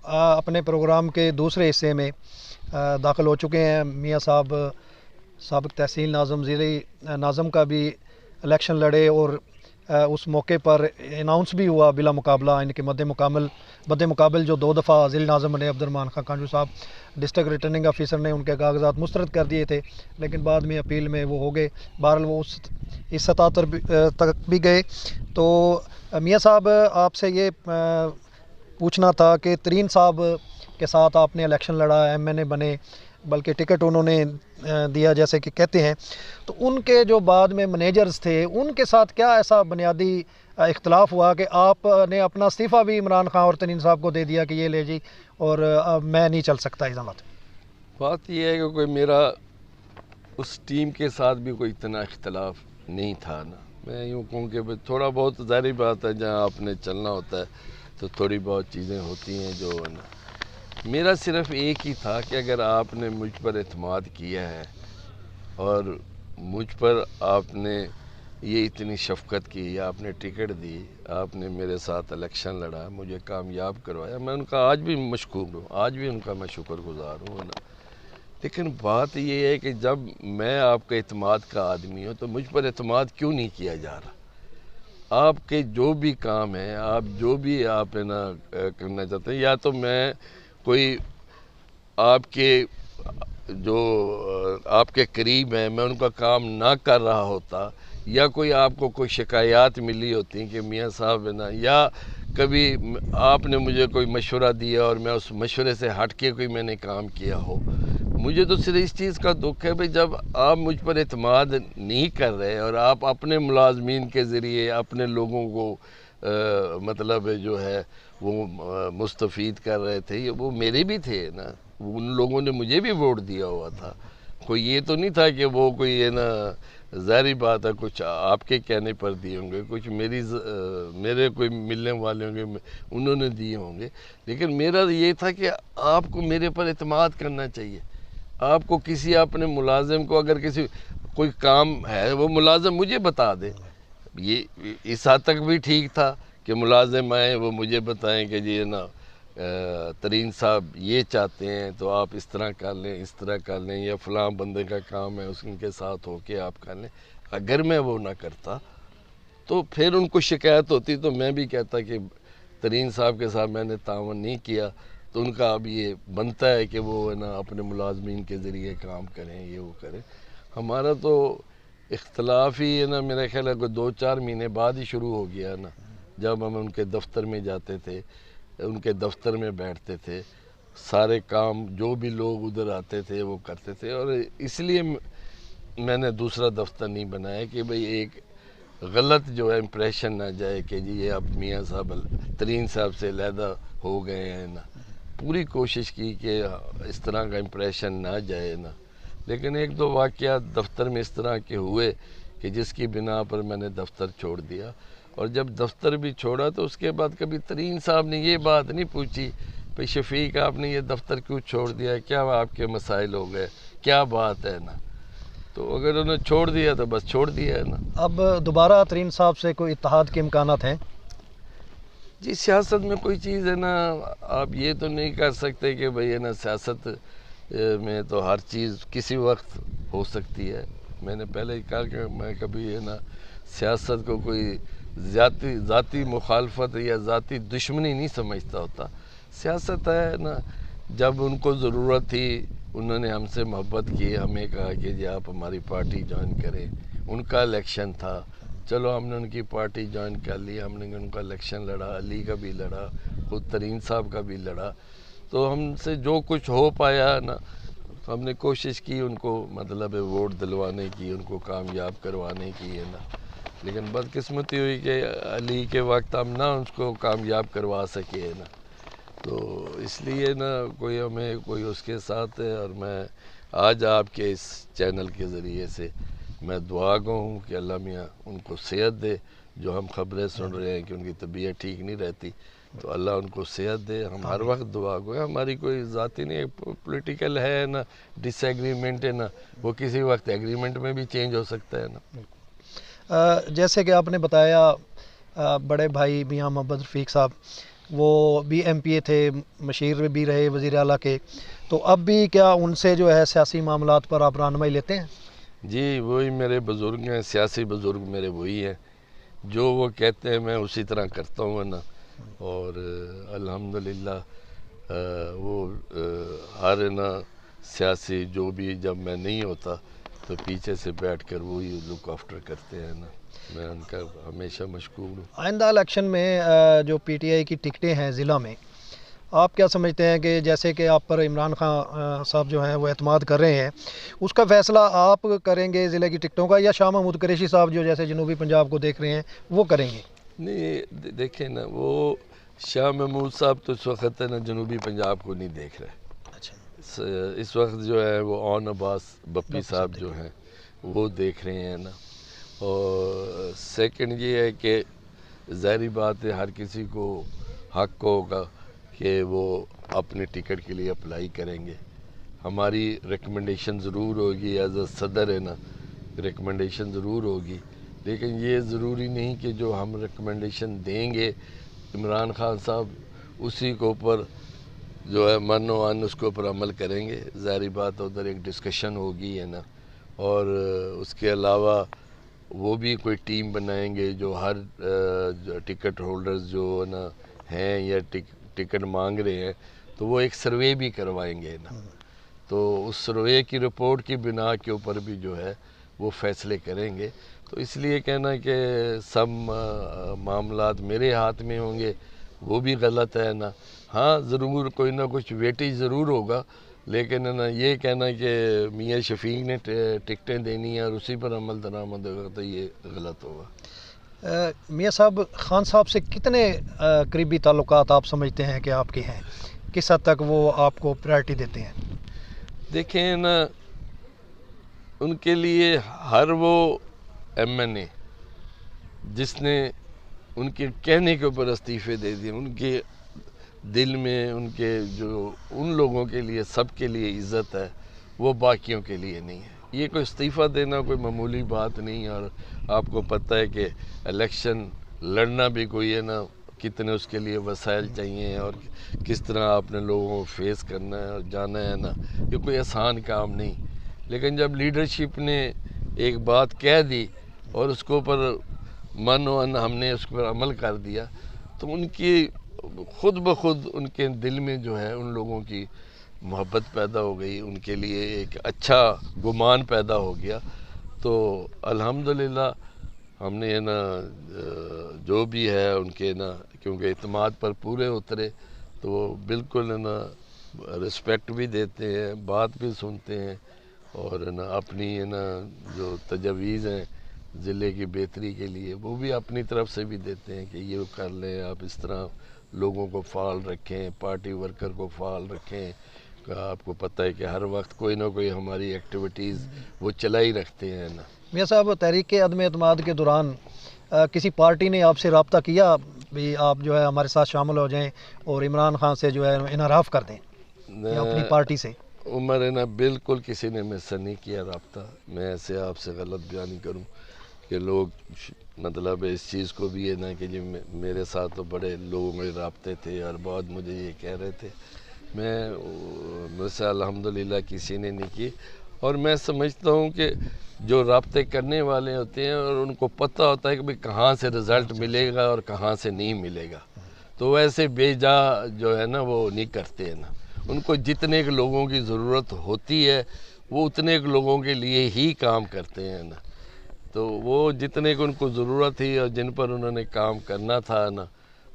اپنے پروگرام کے دوسرے حصے میں داخل ہو چکے ہیں۔ میاں صاحب سابق تحصیل ناظم ضلعی ناظم کا بھی الیکشن لڑے اور اس موقع پر اناؤنس بھی ہوا بلا مقابلہ ان کے مد مقابل جو 2 دفعہ ضلع ناظم بنے عبد الرحمان خان کانجو صاحب، ڈسٹرکٹ ریٹرننگ آفیسر نے ان کے کاغذات مسترد کر دیے تھے، لیکن بعد میں اپیل میں وہ ہو گئے۔ بہرحال وہ اس سطح تک بھی گئے۔ تو میاں صاحب آپ سے یہ پوچھنا تھا کہ ترین صاحب کے ساتھ آپ نے الیکشن لڑا، ایم این اے بنے، بلکہ ٹکٹ انہوں نے دیا جیسے کہ کہتے ہیں، تو ان کے جو بعد میں منیجرز تھے ان کے ساتھ کیا ایسا بنیادی اختلاف ہوا کہ آپ نے اپنا استعفیٰ بھی عمران خان اور ترین صاحب کو دے دیا کہ یہ لے جی اور میں نہیں چل سکتا اظامت؟ بات یہ ہے کہ کوئی میرا اس ٹیم کے ساتھ بھی کوئی اتنا اختلاف نہیں تھا نا، میں یوں کہوں کہ تھوڑا بہت ظاہری بات ہے جہاں آپ نے چلنا ہوتا ہے تو تھوڑی بہت چیزیں ہوتی ہیں جو نا، میرا صرف ایک ہی تھا کہ اگر آپ نے مجھ پر اعتماد کیا ہے اور مجھ پر آپ نے یہ اتنی شفقت کی، آپ نے ٹکٹ دی، آپ نے میرے ساتھ الیکشن لڑا، مجھے کامیاب کروایا، میں ان کا آج بھی مشکور ہوں، آج بھی ان کا میں شکر گزار ہوں نا۔ لیکن بات یہ ہے کہ جب میں آپ کے اعتماد کا آدمی ہوں تو مجھ پر اعتماد کیوں نہیں کیا جا رہا؟ آپ کے جو بھی کام ہیں، آپ جو بھی آپ نا کرنا چاہتے ہیں، یا تو میں کوئی آپ کے جو آپ کے قریب ہیں میں ان کا کام نہ کر رہا ہوتا، یا کوئی آپ کو کوئی شکایات ملی ہوتی کہ میاں صاحب ہے نا، یا کبھی آپ نے مجھے کوئی مشورہ دیا اور میں اس مشورے سے ہٹ کے کوئی میں نے کام کیا ہو، مجھے تو صرف اس چیز کا دکھ ہے بھئی جب آپ مجھ پر اعتماد نہیں کر رہے اور آپ اپنے ملازمین کے ذریعے اپنے لوگوں کو مطلب جو ہے وہ مستفید کر رہے تھے، وہ میرے بھی تھے نا، ان لوگوں نے مجھے بھی ووٹ دیا ہوا تھا، کوئی یہ تو نہیں تھا کہ وہ کوئی ہے نا، ظاہری بات ہے کچھ آپ کے کہنے پر دیے ہوں گے، کچھ میرے کوئی ملنے والے ہوں گے انہوں نے دیے ہوں گے، لیکن میرا یہ تھا کہ آپ کو میرے پر اعتماد کرنا چاہیے۔ آپ کو کسی اپنے ملازم کو اگر کسی کوئی کام ہے وہ ملازم مجھے بتا دے، یہ اس حد تک بھی ٹھیک تھا کہ ملازم آئیں وہ مجھے بتائیں کہ جی نا ترین صاحب یہ چاہتے ہیں تو آپ اس طرح کر لیں، اس طرح کر لیں، یا فلاں بندے کا کام ہے اس کے ساتھ ہو کے آپ کر لیں۔ اگر میں وہ نہ کرتا تو پھر ان کو شکایت ہوتی تو میں بھی کہتا کہ ترین صاحب کے ساتھ میں نے تعاون نہیں کیا، تو ان کا اب یہ بنتا ہے کہ وہ ہے نا اپنے ملازمین کے ذریعے کام کریں، یہ وہ کریں۔ ہمارا تو اختلاف ہی ہے نا میرا خیال ہے کوئی 2-4 مہینے بعد ہی شروع ہو گیا نا، جب ہم ان کے دفتر میں جاتے تھے، ان کے دفتر میں بیٹھتے تھے، سارے کام جو بھی لوگ ادھر آتے تھے وہ کرتے تھے، اور اس لیے میں نے دوسرا دفتر نہیں بنایا کہ بھئی ایک غلط جو ہے امپریشن نہ جائے کہ جی یہ اب میاں صاحب ترین صاحب سے علیحدہ ہو گئے ہیں نا۔ پوری کوشش کی کہ اس طرح کا امپریشن نہ جائے نا، لیکن 1-2 واقعات دفتر میں اس طرح کے ہوئے کہ جس کی بنا پر میں نے دفتر چھوڑ دیا، اور جب دفتر بھی چھوڑا تو اس کے بعد کبھی ترین صاحب نے یہ بات نہیں پوچھی بھئی شفیق آپ نے یہ دفتر کیوں چھوڑ دیا، کیا آپ کے مسائل ہو گئے، کیا بات ہے نا، تو اگر انہوں نے چھوڑ دیا تو بس چھوڑ دیا ہے نا۔ اب دوبارہ ترین صاحب سے کوئی اتحاد کے امکانات ہیں؟ جی سیاست میں کوئی چیز ہے نا، آپ یہ تو نہیں کر سکتے کہ بھئی ہے نا سیاست میں تو ہر چیز کسی وقت ہو سکتی ہے۔ میں نے پہلے ہی کہا کہ میں کبھی ہے نا سیاست کو کوئی ذاتی مخالفت یا ذاتی دشمنی نہیں سمجھتا ہوتا۔ سیاست ہے نا، جب ان کو ضرورت تھی انہوں نے ہم سے محبت کی، ہمیں کہا کہ جی آپ ہماری پارٹی جوائن کریں، ان کا الیکشن تھا، چلو ہم نے ان کی پارٹی جوائن کر لی، ہم نے ان کا الیکشن لڑا، علی کا بھی لڑا، خود ترین صاحب کا بھی لڑا، تو ہم سے جو کچھ ہو پایا نا ہم نے کوشش کی ان کو مطلب ووٹ دلوانے کی، ان کو کامیاب کروانے کی ہے نا، لیکن بدقسمتی ہوئی کہ علی کے وقت ہم نہ اس کو کامیاب کروا سکے ہے نا، تو اس لیے نا کوئی ہمیں کوئی اس کے ساتھ ہے، اور میں آج آپ کے اس چینل کے ذریعے سے میں دعا گو ہوں کہ اللہ میاں ان کو صحت دے، جو ہم خبریں سن رہے ہیں کہ ان کی طبیعت ٹھیک نہیں رہتی، تو اللہ ان کو صحت دے، ہم ہر وقت دعا گو ہیں، ہماری کوئی ذاتی نہیں پولیٹیکل ہے نا، ڈس ایگریمنٹ ہے نا، وہ کسی وقت ایگریمنٹ میں بھی چینج ہو سکتا ہے نا۔ جیسے کہ آپ نے بتایا بڑے بھائی میاں محمد رفیق صاحب وہ بھی MP تھے، مشیر بھی رہے وزیر اعلیٰ کے، تو اب بھی کیا ان سے جو ہے سیاسی معاملات پر آپ رہنمائی لیتے ہیں؟ جی وہی میرے بزرگ ہیں، سیاسی بزرگ میرے وہی ہیں، جو وہ کہتے ہیں میں اسی طرح کرتا ہوں نا، اور الحمدللہ وہ ہر نا سیاسی جو بھی جب میں نہیں ہوتا تو پیچھے سے بیٹھ کر وہی لک آفٹر کرتے ہیں نا، میں ان کا ہمیشہ مشکور ہوں۔ آئندہ الیکشن میں جو PTI کی ٹکٹیں ہیں ضلع میں، آپ کیا سمجھتے ہیں کہ جیسے کہ آپ پر عمران خان صاحب جو ہیں وہ اعتماد کر رہے ہیں، اس کا فیصلہ آپ کریں گے ضلع کی ٹکٹوں کا، یا شاہ محمود قریشی صاحب جو جیسے جنوبی پنجاب کو دیکھ رہے ہیں وہ کریں گے؟ نہیں دیکھیں نا، وہ شاہ محمود صاحب تو اس وقت ہے نا جنوبی پنجاب کو نہیں دیکھ رہے، اچھا، اس وقت جو ہے وہ اون عباس بپی صاحب جو ہیں وہ دیکھ رہے ہیں نا، اور سیکنڈ یہ ہے کہ ظاہری بات ہے ہر کسی کو حق ہوگا کہ وہ اپنے ٹکٹ کے لیے اپلائی کریں گے، ہماری ریکمنڈیشن ضرور ہوگی، ایز اے صدر ہے نا ریکمنڈیشن ضرور ہوگی، لیکن یہ ضروری نہیں کہ جو ہم ریکمنڈیشن دیں گے عمران خان صاحب اسی کے اوپر جو ہے من و ان اس کے اوپر عمل کریں گے، ظاہری بات ادھر ایک ڈسکشن ہوگی ہے نا، اور اس کے علاوہ وہ بھی کوئی ٹیم بنائیں گے جو ہر ٹکٹ ہولڈرز جو ہے نا ہیں یا ٹکٹ مانگ رہے ہیں، تو وہ ایک سروے بھی کروائیں گے نا، تو اس سروے کی رپورٹ کی بنا کے اوپر بھی جو ہے وہ فیصلے کریں گے، تو اس لیے کہنا کہ سب معاملات میرے ہاتھ میں ہوں گے وہ بھی غلط ہے نا، ہاں ضرور کوئی نہ کچھ ویٹیج ضرور ہوگا، لیکن نا یہ کہنا کہ میاں شفیق نے ٹکٹیں دینی ہیں اور اسی پر عمل درآمد ہوگا تو یہ غلط ہوگا۔ میاں صاحب خان صاحب سے کتنے قریبی تعلقات آپ سمجھتے ہیں کہ آپ کے ہیں؟ کس حد تک وہ آپ کو پرائرٹی دیتے ہیں؟ دیکھیں نا، ان کے لیے ہر وہ MNA جس نے ان کے کہنے کے اوپر استعفے دے دیے، ان کے دل میں ان کے جو ان لوگوں کے لیے سب کے لیے عزت ہے وہ باقیوں کے لیے نہیں ہے، یہ کوئی استعفیٰ دینا کوئی معمولی بات نہیں، اور آپ کو پتہ ہے کہ الیکشن لڑنا بھی کوئی ہے نا کتنے اس کے لیے وسائل چاہیے اور کس طرح آپ نے لوگوں کو فیس کرنا ہے اور جانا ہے نا، یہ کوئی آسان کام نہیں، لیکن جب لیڈرشپ نے ایک بات کہہ دی اور اس کے اوپر من و ان ہم نے اس پر عمل کر دیا تو ان کی خود بخود ان کے دل میں جو ہے ان لوگوں کی محبت پیدا ہو گئی، ان کے لیے ایک اچھا گمان پیدا ہو گیا، تو الحمدللہ ہم نے نا جو بھی ہے ان کے نا کیونکہ اعتماد پر پورے اترے تو وہ بالکل نا رسپیکٹ بھی دیتے ہیں، بات بھی سنتے ہیں، اور نا اپنی نا جو تجاویز ہیں ضلع کی بہتری کے لیے وہ بھی اپنی طرف سے بھی دیتے ہیں کہ یہ کر لیں، آپ اس طرح لوگوں کو فعال رکھیں، پارٹی ورکر کو فعال رکھیں، آپ کو پتہ ہے کہ ہر وقت کوئی نہ کوئی ہماری ایکٹیویٹیز وہ چلائی رکھتے ہیں نا۔ میاں صاحب تحریک عدم اعتماد کے دوران کسی پارٹی نے آپ سے رابطہ کیا بھی آپ جو ہے ہمارے ساتھ شامل ہو جائیں اور عمران خان سے جو ہے انحراف کر دیں یا اپنی پارٹی سے؟ عمر ہے نا بالکل کسی نے مجھ سے نہیں کیا رابطہ، میں ایسے آپ سے غلط بیان کروں کہ لوگ مطلب اس چیز کو بھی ہے نا کہ جو میرے ساتھ تو بڑے لوگوں کے رابطے تھے اور بہت مجھے یہ کہہ رہے تھے، مجھ سے الحمدللہ کسی نے نہیں کی، اور میں سمجھتا ہوں کہ جو رابطے کرنے والے ہوتے ہیں اور ان کو پتہ ہوتا ہے کہ بھئی کہاں سے رزلٹ ملے گا اور کہاں سے نہیں ملے گا، تو ویسے بے جا جو ہے نا وہ نہیں کرتے ہیں نا، ان کو جتنے کے لوگوں کی ضرورت ہوتی ہے وہ اتنے کے لوگوں کے لیے ہی کام کرتے ہیں نا، تو وہ جتنے کو ان کو ضرورت تھی اور جن پر انہوں نے کام کرنا تھا نا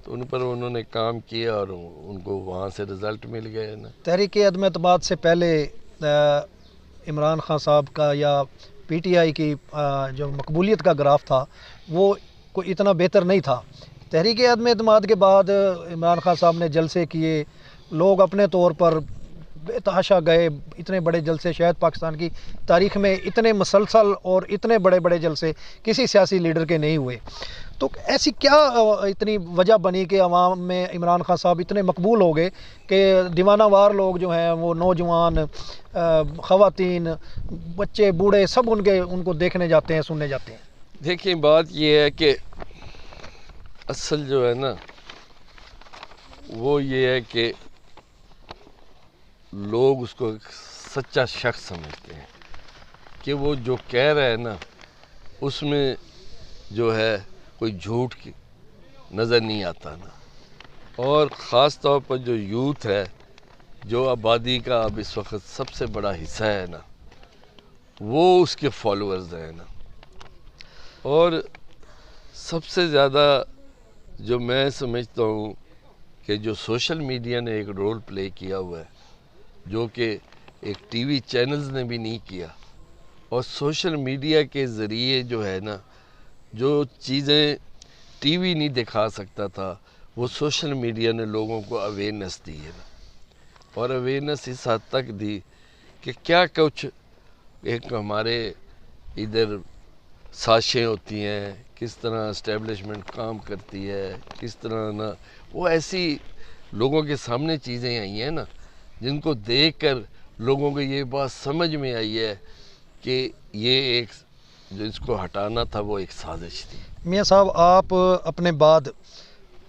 تو ان پر انہوں نے کام کیا اور ان کو وہاں سے رزلٹ مل گئے نا۔ تحریک عدم اعتماد سے پہلے عمران خان صاحب کا یا PTI کی جو مقبولیت کا گراف تھا وہ کوئی اتنا بہتر نہیں تھا، تحریک عدم اعتماد کے بعد عمران خان صاحب نے جلسے کیے، لوگ اپنے طور پر بے تحاشا گئے، اتنے بڑے جلسے شاید پاکستان کی تاریخ میں اتنے مسلسل اور اتنے بڑے بڑے جلسے کسی سیاسی لیڈر کے نہیں ہوئے، تو ایسی کیا اتنی وجہ بنی کہ عوام میں عمران خان صاحب اتنے مقبول ہو گئے کہ دیوانہ وار لوگ جو ہیں وہ نوجوان، خواتین، بچے، بوڑھے سب ان کو دیکھنے جاتے ہیں، سننے جاتے ہیں؟ دیکھیں بات یہ ہے کہ اصل جو ہے نا وہ یہ ہے کہ لوگ اس کو ایک سچا شخص سمجھتے ہیں کہ وہ جو کہہ رہا ہے نا اس میں جو ہے کوئی جھوٹ کی نظر نہیں آتا نا. اور خاص طور پر جو یوتھ ہے، جو آبادی کا اب اس وقت سب سے بڑا حصہ ہے نا، وہ اس کے فالوورز ہیں نا. اور سب سے زیادہ جو میں سمجھتا ہوں کہ جو سوشل میڈیا نے ایک رول پلے کیا ہوا ہے، جو کہ ایک ٹی وی چینلز نے بھی نہیں کیا، اور سوشل میڈیا کے ذریعے جو ہے نا جو چیزیں ٹی وی نہیں دکھا سکتا تھا، وہ سوشل میڈیا نے لوگوں کو اویئرنیس دی ہے نا. اور اویئرنیس اس حد تک دی کہ کیا کچھ ایک ہمارے ادھر سازشیں ہوتی ہیں، کس طرح اسٹیبلشمنٹ کام کرتی ہے، کس طرح نا وہ ایسی لوگوں کے سامنے چیزیں آئی ہیں نا جن کو دیکھ کر لوگوں کو یہ بات سمجھ میں آئی ہے کہ یہ ایک جو اس کو ہٹانا تھا وہ ایک سازش تھی. میاں صاحب، آپ اپنے بعد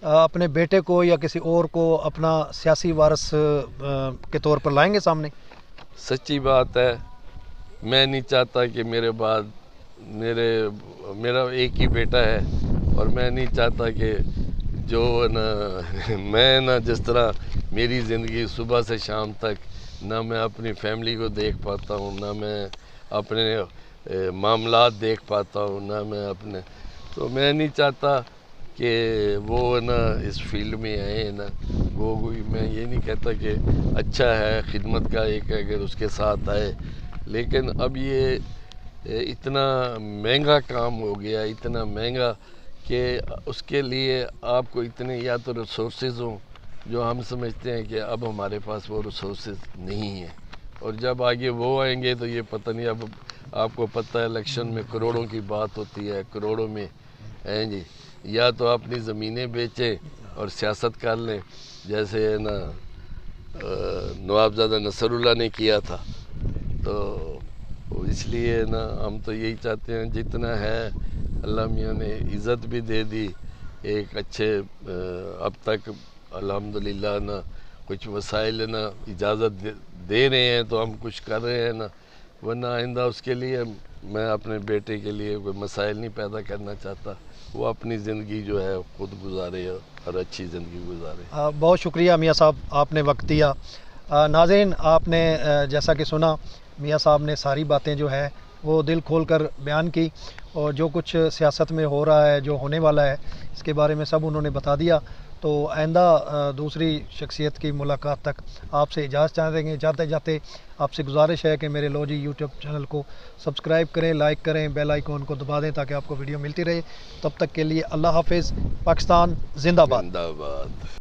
اپنے بیٹے کو یا کسی اور کو اپنا سیاسی وارث کے طور پر لائیں گے سامنے؟ سچی بات ہے، میں نہیں چاہتا کہ میرے بعد میرا ایک ہی بیٹا ہے، اور میں نہیں چاہتا کہ جو نا میں نا جس طرح میری زندگی صبح سے شام تک نہ میں اپنی فیملی کو دیکھ پاتا ہوں، نہ میں اپنے معاملات دیکھ پاتا ہوں، نہ میں اپنے، تو میں نہیں چاہتا کہ وہ نا اس فیلڈ میں آئے نا. وہ کوئی، میں یہ نہیں کہتا کہ اچھا ہے خدمت کا ایک اگر اس کے ساتھ آئے، لیکن اب یہ اتنا مہنگا کام ہو گیا، اتنا مہنگا کہ اس کے لیے آپ کو اتنے یا تو ریسورسز ہوں جو ہم سمجھتے ہیں کہ اب ہمارے پاس وہ ریسورسز نہیں ہیں. اور جب آگے وہ آئیں گے تو یہ پتہ نہیں، اب آپ کو پتہ ہے الیکشن میں کروڑوں کی بات ہوتی ہے، کروڑوں میں ہیں جی، یا تو اپنی زمینیں بیچیں اور سیاست کر لیں جیسے نا نوابزادہ نصر اللہ نے کیا تھا. تو اس لیے نا ہم تو یہی چاہتے ہیں جتنا ہے اللہ میاں نے عزت بھی دے دی، ایک اچھے اب تک الحمدللہ نا کچھ وسائل نا اجازت دے رہے ہیں تو ہم کچھ کر رہے ہیں نا، ورنہ آئندہ اس کے لیے میں اپنے بیٹے کے لیے کوئی مسائل نہیں پیدا کرنا چاہتا. وہ اپنی زندگی جو ہے خود گزارے اور اچھی زندگی گزارے. بہت شکریہ میاں صاحب، آپ نے وقت دیا. ناظرین، آپ نے جیسا کہ سنا، میاں صاحب نے ساری باتیں جو ہے وہ دل کھول کر بیان کی، اور جو کچھ سیاست میں ہو رہا ہے، جو ہونے والا ہے، اس کے بارے میں سب انہوں نے بتا دیا. تو آئندہ دوسری شخصیت کی ملاقات تک آپ سے اجازت چاہیں گے. جاتے جاتے آپ سے گزارش ہے کہ میرے لو جی یوٹیوب چینل کو سبسکرائب کریں، لائک کریں، بیل آئیکن کو دبا دیں تاکہ آپ کو ویڈیو ملتی رہے. تب تک کے لیے اللہ حافظ. پاکستان زندہ باد. زندہ باد.